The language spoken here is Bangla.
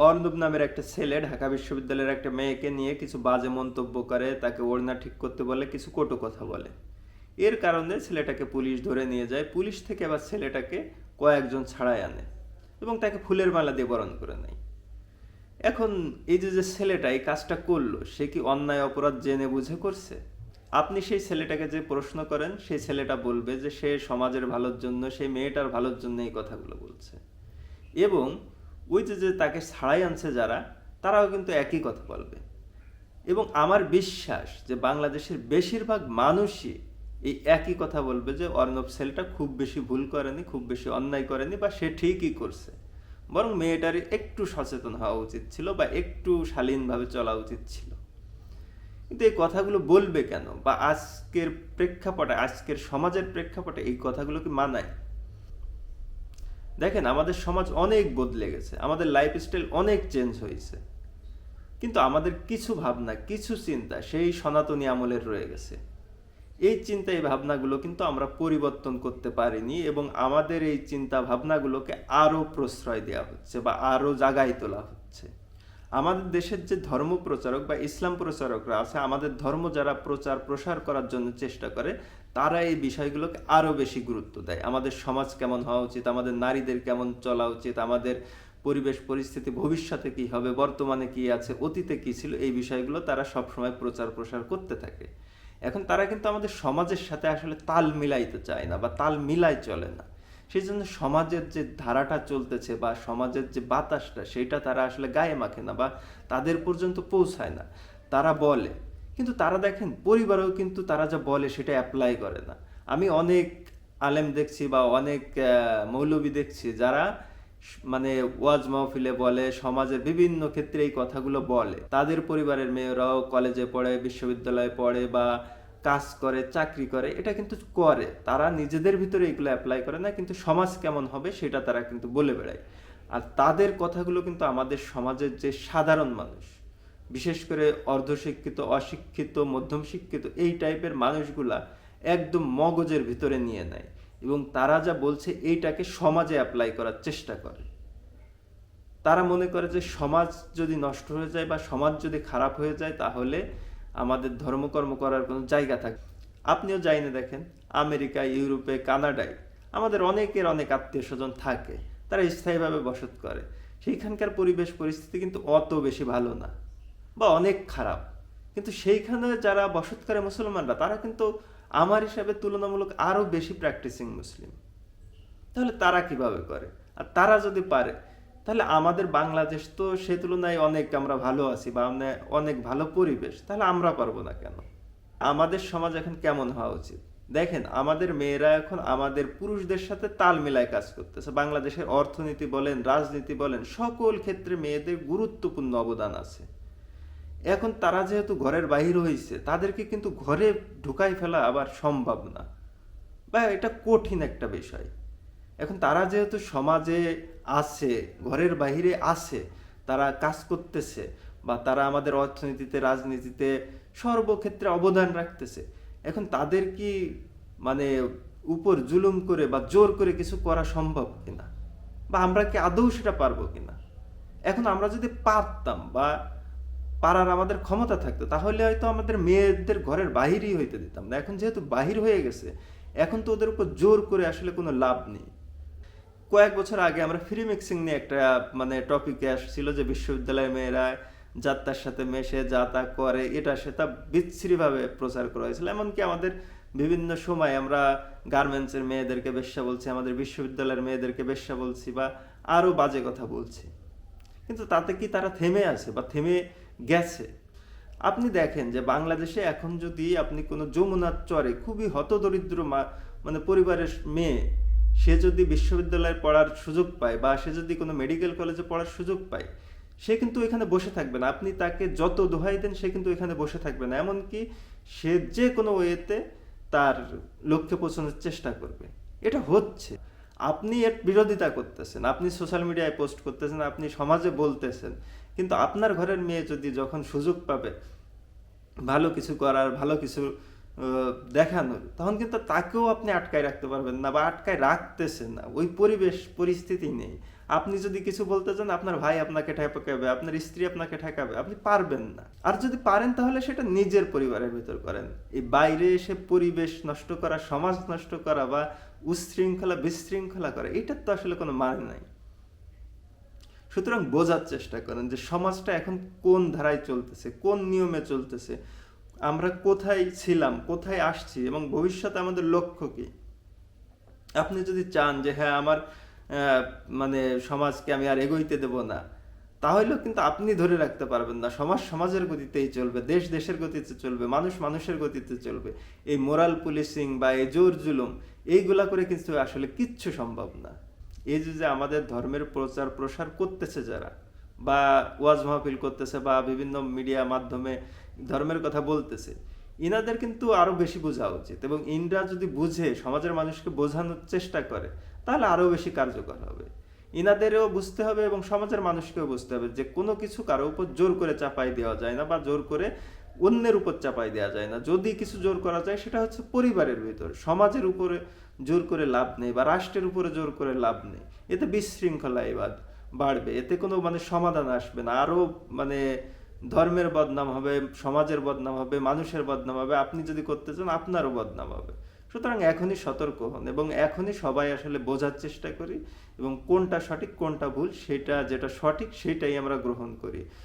অর্ণব নামের একটা ছেলে ঢাকা বিশ্ববিদ্যালয়ের একটা মেয়েকে নিয়ে কিছু বাজে মন্তব্য করে, তাকে ওড়না ঠিক করতে বলে, কিছু কটু কথা বলে। এর কারণে ছেলেটাকে পুলিশ ধরে নিয়ে যায়। পুলিশ থেকে আবার ছেলেটাকে কয়েকজন ছাড়াই আনে এবং তাকে ফুলের মালা দিয়ে বরণ করে নেয়। এখন এই যে যে ছেলেটা এই কাজটা করলো, সে কি অন্যায় অপরাধ জেনে বুঝে করছে? আপনি সেই ছেলেটাকে যে প্রশ্ন করেন, সেই ছেলেটা বলবে যে সে সমাজের ভালোর জন্য, সেই মেয়েটার ভালোর জন্য এই কথাগুলো বলছে। এবং ওই যে যে তাকে ছাড়াই আনছে যারা, তারাও কিন্তু একই কথা বলবে। এবং আমার বিশ্বাস যে বাংলাদেশের বেশিরভাগ মানুষই এই একই কথা বলবে যে অর্ণব ছেলেটা খুব বেশি ভুল করেনি, খুব বেশি অন্যায় করেনি, বা সে ঠিকই করছে। বরং মেয়েটার একটু সচেতন হওয়া উচিত ছিল, বা একটু শালীনভাবে চলা উচিত ছিল। কিন্তু এই কথাগুলো বলবে কেন? বা আজকের প্রেক্ষাপটে, আজকের সমাজের প্রেক্ষাপটে এই কথাগুলো কি মানায়? দেখেন, আমাদের সমাজ অনেক বদলে গেছে, আমাদের লাইফস্টাইল অনেক চেঞ্জ হয়েছে, কিন্তু আমাদের কিছু ভাবনা, কিছু চিন্তা সেই সনাতনী আমলের রয়ে গেছে। এই চিন্তা, এই ভাবনাগুলো কিন্তু আমরা পরিবর্তন করতে পারিনি, এবং আমাদের এই চিন্তা ভাবনাগুলোকে আরও প্রশ্রয় দেওয়া হচ্ছে বা আরও জাগায় তোলা হচ্ছে। আমাদের দেশের যে ধর্ম প্রচারক বা ইসলাম প্রচারকরা আছে, আমাদের ধর্ম যারা প্রচার প্রসার করার জন্য চেষ্টা করে, তারা এই বিষয়গুলোকে আরও বেশি গুরুত্ব দেয়। আমাদের সমাজ কেমন হওয়া উচিত, আমাদের নারীদের কেমন চলা উচিত, আমাদের পরিবেশ পরিস্থিতি ভবিষ্যতে কী হবে, বর্তমানে কী আছে, অতীতে কী ছিল, এই বিষয়গুলো তারা সবসময় প্রচার প্রসার করতে থাকে। এখন তারা কিন্তু আমাদের সমাজের সাথে আসলে তাল মিলাইতে চায় না, বা তাল মিলাই চলে না। সেই জন্য সমাজের যে ধারাটা চলতেছে বা সমাজের যে বাতাসটা, সেটা তারা আসলে গায়ে মাখে না, বা তাদের পর্যন্ত পৌঁছায় না। তারা বলে, কিন্তু তারা দেখেন পরিবারেও কিন্তু তারা যা বলে সেটা অ্যাপ্লাই করে না। আমি অনেক আলেম দেখছি বা অনেক মৌলবি দেখছি যারা মানে ওয়াজ মাহফিলে বলে, সমাজের বিভিন্ন ক্ষেত্রে এই কথাগুলো বলে। তাদের পরিবারের মেয়েরাও কলেজে পড়ে, বিশ্ববিদ্যালয়ে পড়ে, বা কাজ করে, চাকরি করে, এটা কিন্তু করে। তারা নিজেদের ভিতরে এগুলো অ্যাপ্লাই করে না, কিন্তু সমাজ কেমন হবে সেটা তারা কিন্তু বলে বেড়ায়। আর তাদের কথাগুলো কিন্তু আমাদের সমাজের যে সাধারণ মানুষ, বিশেষ করে অর্ধশিক্ষিত, অশিক্ষিত, মধ্যম শিক্ষিত, এই টাইপের মানুষগুলা একদম মগজের ভিতরে নিয়ে নেয়, এবং তারা যা বলছে এইটাকে সমাজে অ্যাপ্লাই করার চেষ্টা করে। তারা মনে করে যে সমাজ যদি নষ্ট হয়ে যায় বা সমাজ যদি খারাপ হয়ে যায়, তাহলে আমাদের ধর্মকর্ম করার কোনো জায়গা থাকে। আপনিও যাইনি দেখেন, আমেরিকা, ইউরোপে, কানাডায় আমাদের অনেকের অনেক আত্মীয় স্বজন থাকে, তারা স্থায়ীভাবে বসত করে। সেইখানকার পরিবেশ পরিস্থিতি কিন্তু অত বেশি ভালো না, বা অনেক খারাপ। কিন্তু সেইখানে যারা বসত করে মুসলমানরা, তারা কিন্তু আমার হিসাবে তুলনামূলক আরও বেশি প্র্যাকটিসিং মুসলিম। তাহলে তারা কিভাবে করে? আর তারা যদি পারে, তাহলে আমাদের বাংলাদেশ তো সে তুলনায় অনেক আমরা ভালো আছি, বা অনেক ভালো পরিবেশ, তাহলে আমরা পারবো না কেন? আমাদের সমাজ এখন কেমন হওয়া উচিত? দেখেন, আমাদের মেয়েরা এখন আমাদের পুরুষদের সাথে তাল মিলায় কাজ করতেছে। বাংলাদেশের অর্থনীতি বলেন, রাজনীতি বলেন, সকল ক্ষেত্রে মেয়েদের গুরুত্বপূর্ণ অবদান আছে। এখন তারা যেহেতু ঘরের বাহির হয়েছে, তাদেরকে কিন্তু ঘরে ঢুকাই ফেলা আবার সম্ভব না, বা এটা কঠিন একটা বিষয়। এখন তারা যেহেতু সমাজে আছে, ঘরের বাহিরে আছে, তারা কাজ করতেছে, বা তারা আমাদের অর্থনীতিতে, রাজনীতিতে, সর্বক্ষেত্রে অবদান রাখতেছে। এখন তাদের কি মানে উপর জুলুম করে বা জোর করে কিছু করা সম্ভব কিনা, বা আমরা কি আদৌ সেটা পারবো কিনা? এখন আমরা যদি পারতাম বা পারার আমাদের ক্ষমতা থাকতো, তাহলে হয়তো আমাদের মেয়েদের ঘরের বাহিরই হইতে দিতাম না। এখন যেহেতু বাহির হয়ে গেছে, এখন তো ওদের উপর জোর করে আসলে কোনো লাভ নেই। কয়েক বছর আগে আমরা ফ্রি মিক্সিং নিয়ে একটা টপিকে আসছিল, যে বিশ্ববিদ্যালয়ের মেয়েরা যাত্রার সাথে মেশে যা তা করে, এটা সেটা বিচ্ছিরিভাবে প্রচার করা হয়েছিল। এমনকি আমাদের বিভিন্ন সময় আমরা গার্মেন্টসের মেয়েদেরকে বেশ্যা বলছি, আমাদের বিশ্ববিদ্যালয়ের মেয়েদেরকে বেশ্যা বলছি, বা আরও বাজে কথা বলছি। কিন্তু তাতে কি তারা থেমে আছে বা থেমে গেছে? আপনি দেখেন যে বাংলাদেশে এখন যদি আপনি কোনো যমুনার চরে খুবই হতদরিদ্র মানে পরিবারের মেয়ে, সে যদি বিশ্ববিদ্যালয়ে পড়ার সুযোগ পায়, বা সে যদি কোনো মেডিকেল কলেজে পড়ার সুযোগ পায়, সে কিন্তু এখানে বসে থাকবে না। আপনি তাকে যত দোহাই দেন, সে কিন্তু এখানে বসে থাকবে না। এমনকি সে যে কোনো ওয়েতে তার লক্ষ্যে পৌঁছানোর চেষ্টা করবে। এটা হচ্ছে। আপনি এর বিরোধিতা করতেছেন, আপনি সোশ্যাল মিডিয়ায় পোস্ট করতেছেন, আপনি সমাজে বলতেছেন, কিন্তু আপনার ঘরের মেয়ে যদি যখন সুযোগ পাবে ভালো কিছু করার, ভালো কিছু দেখানোর, তখন কিন্তু তাকেও আপনি আটকায় রাখতে পারবেন না বা আটকায় রাখতেছেন না, ওই পরিবেশ পরিস্থিতি নেই। আপনি যদি কিছু বলতে চান, আপনার ভাই আপনাকে ঠেকাবে, আপনার স্ত্রী আপনাকে ঠেকাবে, আপনি পারবেন না। আর যদি পারেন তাহলে সেটা নিজের পরিবারের ভিতর করেন। এই বাইরে এসে পরিবেশ নষ্ট করা, সমাজ নষ্ট করা বা উচ্ছৃঙ্খলা বিশৃঙ্খলা করা, এটার তো আসলে কোনো মানে নাই। সুতরাং বোঝার চেষ্টা করেন যে সমাজটা এখন কোন ধারায় চলতেছে, কোন নিয়মে চলতেছে, আমরা কোথায় ছিলাম, কোথায় আসছি এবং ভবিষ্যতে আমাদের লক্ষ্য কি। আপনি যদি চান যে হ্যাঁ আমার মানে সমাজকে আমি আর এগোইতে দেব না, তাহলেও কিন্তু আপনি ধরে রাখতে পারবেন না। সমাজ সমাজের গতিতেই চলবে, দেশ দেশের গতিতে চলবে, মানুষ মানুষের গতিতে চলবে। এই মোরাল পুলিশিং বা এই জোর জুলুম, এইগুলা করে কিন্তু আসলে কিচ্ছু সম্ভব না। এই যে আমাদের ধর্মের প্রচার প্রসার করতেছে যারা, বা ওয়াজ মাহফিল করতেছে বা বিভিন্ন মিডিয়া মাধ্যমে ধর্মের কথা বলতেছে, ইনাদের কিন্তু আরো বেশি বোঝা উচিত, এবং ইনরা যদি বুঝে সমাজের মানুষকে বোঝানোর চেষ্টা করে, তাহলে আরো বেশি কার্যকর হবে। ইনাদেরও বুঝতে হবে এবং সমাজের মানুষকেও বুঝতে হবে যে কোনো কিছু কারো উপর জোর করে চাপাই দেওয়া যায় না, বা জোর করে অন্যের উপর চাপাই দেওয়া যায় না। যদি কিছু জোর করা যায় সেটা হচ্ছে পরিবারের ভিতর, সমাজের উপরে জোর করে লাভ নেই, বা রাষ্ট্রের উপরে জোর করে লাভ নেই। এতে বিশৃঙ্খলা এবার বাড়বে, এতে কোনো মানে সমাধান আসবে না, আরো মানে ধর্মের বদনাম হবে, সমাজের বদনাম হবে, মানুষের বদনাম হবে। আপনি যদি করতে চান আপনারও বদনাম হবে। সুতরাং এখনই সতর্ক হন এবং এখনই সবাই আসলে বোঝার চেষ্টা করি, এবং কোনটা সঠিক কোনটা ভুল, সেটা যেটা সঠিক সেটাই আমরা গ্রহণ করি।